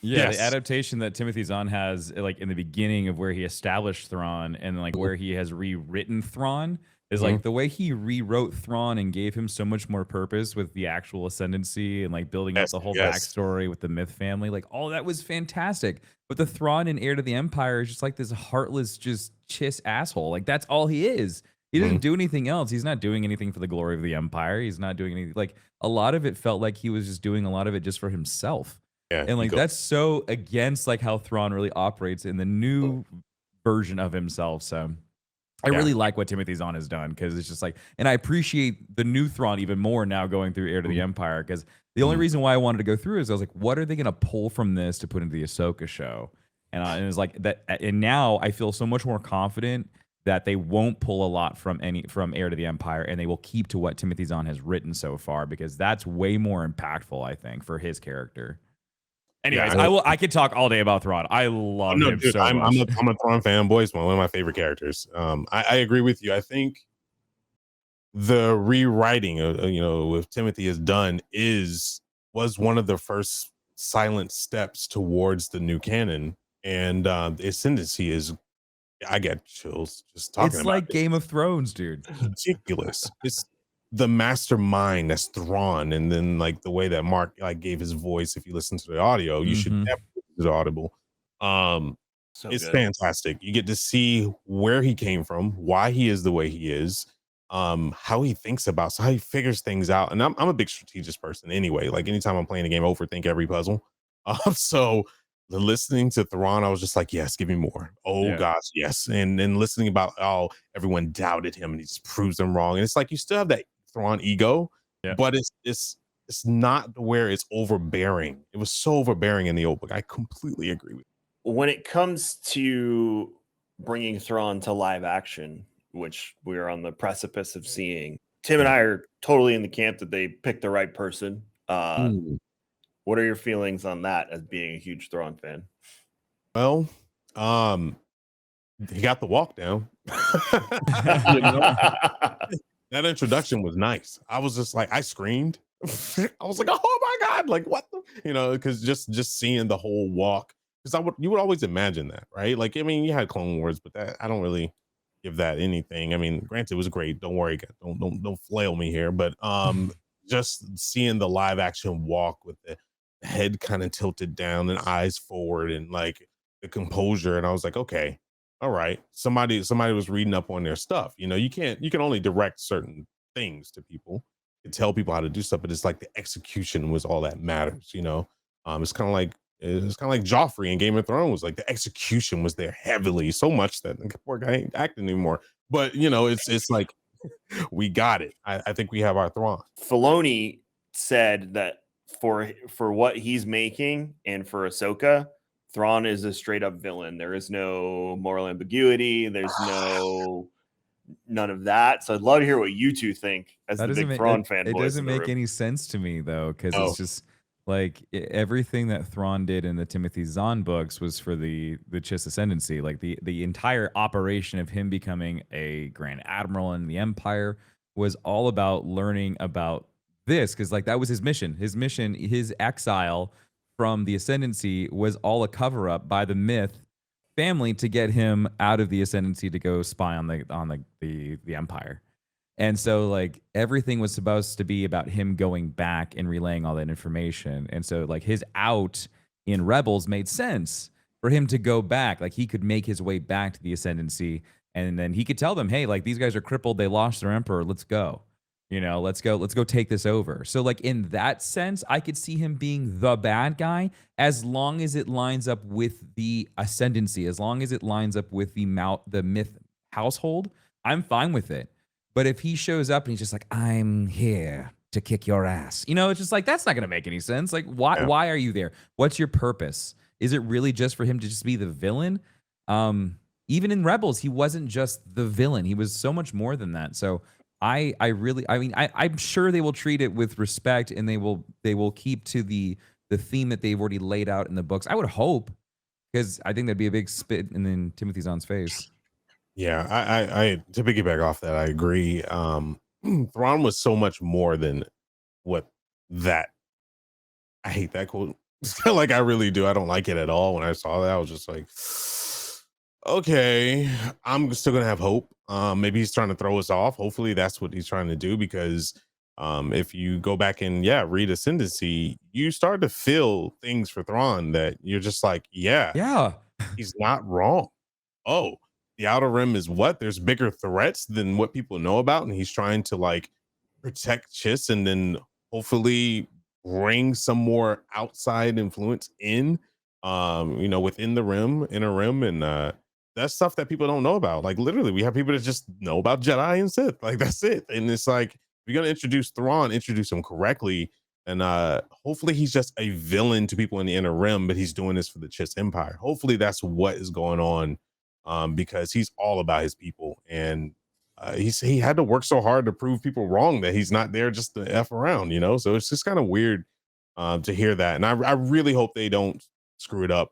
Yeah, the Yes. adaptation that Timothy Zahn has, like in the beginning of where he established Thrawn and like Mhm, where he has rewritten Thrawn is mhm. like the way he rewrote Thrawn and gave him so much more purpose with the actual ascendancy and like building up Yes, the whole yes. backstory with the Myth family. Like all that was fantastic. But the Thrawn in Heir to the Empire is just like this heartless, just chiss asshole. Like that's all he is. He doesn't Mhm. do anything else. He's not doing anything for the glory of the Empire. He's not doing anything. Like a lot of it felt like he was just doing a lot of it just for himself. Yeah, And, like, ego. that's so against, like, how Thrawn really operates in the new version of himself, so I Yeah. really like what Timothy Zahn has done because it's just like and I appreciate the new Thrawn even more now going through Heir to the Mhm, Empire because the only mhm. reason why I wanted to go through is I was like, what are they gonna pull from this to put into the Ahsoka show? And it's like that and now I feel so much more confident that they won't pull a lot from Heir to the Empire, and they will keep to what Timothy Zahn has written so far because that's way more impactful, I think, for his character. Yeah, Anyways, I could talk all day about Thrawn. I oh, love no, him dude, so I'm much. a Thrawn fanboy. He's one of my favorite characters. I agree with you. I think the rewriting, with Timothy has done was one of the first silent steps towards the new canon, and the ascendancy is. I get chills just talking It's about like it. Game of Thrones, dude. Ridiculous. It's the mastermind that's Thrawn, and then like the way that Mark like gave his voice. If you listen to the audio, you should Mhm. definitely listen to the audible. Um, So it's good. fantastic. You get to see where he came from, why he is the way he is, how he thinks about, so how he figures things out. And I'm a big strategist person anyway. Like anytime I'm playing a game, I overthink every puzzle. So the listening to Thrawn, I was just like, yes, give me more. Oh Yeah. gosh, yes. And then listening about how everyone doubted him and he just proves them wrong. And it's like you still have that Thrawn ego, Yeah. but it's not where it's overbearing. It was so overbearing in the old book. I completely agree with When it comes to bringing Thrawn to live action, which we're on the precipice of seeing, Tim you. and I are totally in the camp that they picked the right person. Mm. What are your feelings on that as being a huge Thrawn fan? Well, um, he got the walk down. You know? That introduction was nice. I was just like, I screamed. I was like, "Oh my god!" Like what the, because just seeing the whole walk, because you would always imagine that, right? Like, I mean, you had Clone Wars, but that I don't really give that anything. I mean, granted, it was great. Don't worry, don't flail me here, but just seeing the live action walk with the head kind of tilted down and eyes forward and like the composure, and I was like, okay, all right, somebody was reading up on their stuff. You can only direct certain things to people and tell people how to do stuff, but it's like the execution was all that matters. It's kind of like Joffrey in Game of Thrones. Like the execution was there heavily, so much that the poor guy ain't acting anymore. But it's like we got it. I think we have our Thrawn. Filoni said that for what he's making and for Ahsoka, Thrawn is a straight up villain. There is no moral ambiguity. There's none of that. So I'd love to hear what you two think as That the doesn't big make Thrawn it fanboys doesn't in the make room. any sense to me though, because Oh, it's just like everything that Thrawn did in the Timothy Zahn books was for the Chiss ascendancy. Like the entire operation of him becoming a Grand Admiral in the Empire was all about learning about this, because like that was his mission. His exile from the ascendancy was all a cover up by the Myth family to get him out of the ascendancy to go spy on the Empire. And so like everything was supposed to be about him going back and relaying all that information. And so like his out in Rebels made sense for him to go back. Like he could make his way back to the ascendancy and then he could tell them, "Hey, like these guys are crippled, they lost their emperor, let's go. Let's go take this over." So like in that sense, I could see him being the bad guy as long as it lines up with the ascendancy, as long as it lines up with the Myth household, I'm fine with it. But if he shows up and he's just like, "I'm here to kick your ass," it's just like that's not gonna make any sense. Like, why? yeah. Why are you there? What's your purpose? Is it really just for him to just be the villain? Even in Rebels, he wasn't just the villain. He was so much more than that. So I'm sure they will treat it with respect and they will keep to the theme that they've already laid out in the books. I would hope because I think that'd be a big spit in Timothy Zahn's face. Yeah, I to piggyback off that, I agree. Thrawn was so much more than what that I hate that quote. Like I really do. I don't like it at all. When I saw that, I was just like, okay, I'm still gonna have hope. Maybe he's trying to throw us off. Hopefully that's what he's trying to do, because if you go back and read Ascendancy, you start to feel things for Thrawn that you're just like, yeah, Yeah. he's not wrong. Oh, the Outer Rim is what? There's bigger threats than what people know about, and he's trying to like protect Chiss, and then hopefully bring some more outside influence in, within the rim, inner rim, and that's stuff that people don't know about. Like literally, we have people that just know about Jedi and Sith. Like that's it. And it's like, if you're gonna introduce Thrawn, introduce him correctly. And hopefully he's just a villain to people in the inner rim, but he's doing this for the Chiss Empire. Hopefully that's what is going on, because he's all about his people, and he had to work so hard to prove people wrong that he's not there just to f around, So it's just kind of weird to hear that, and I really hope they don't screw it up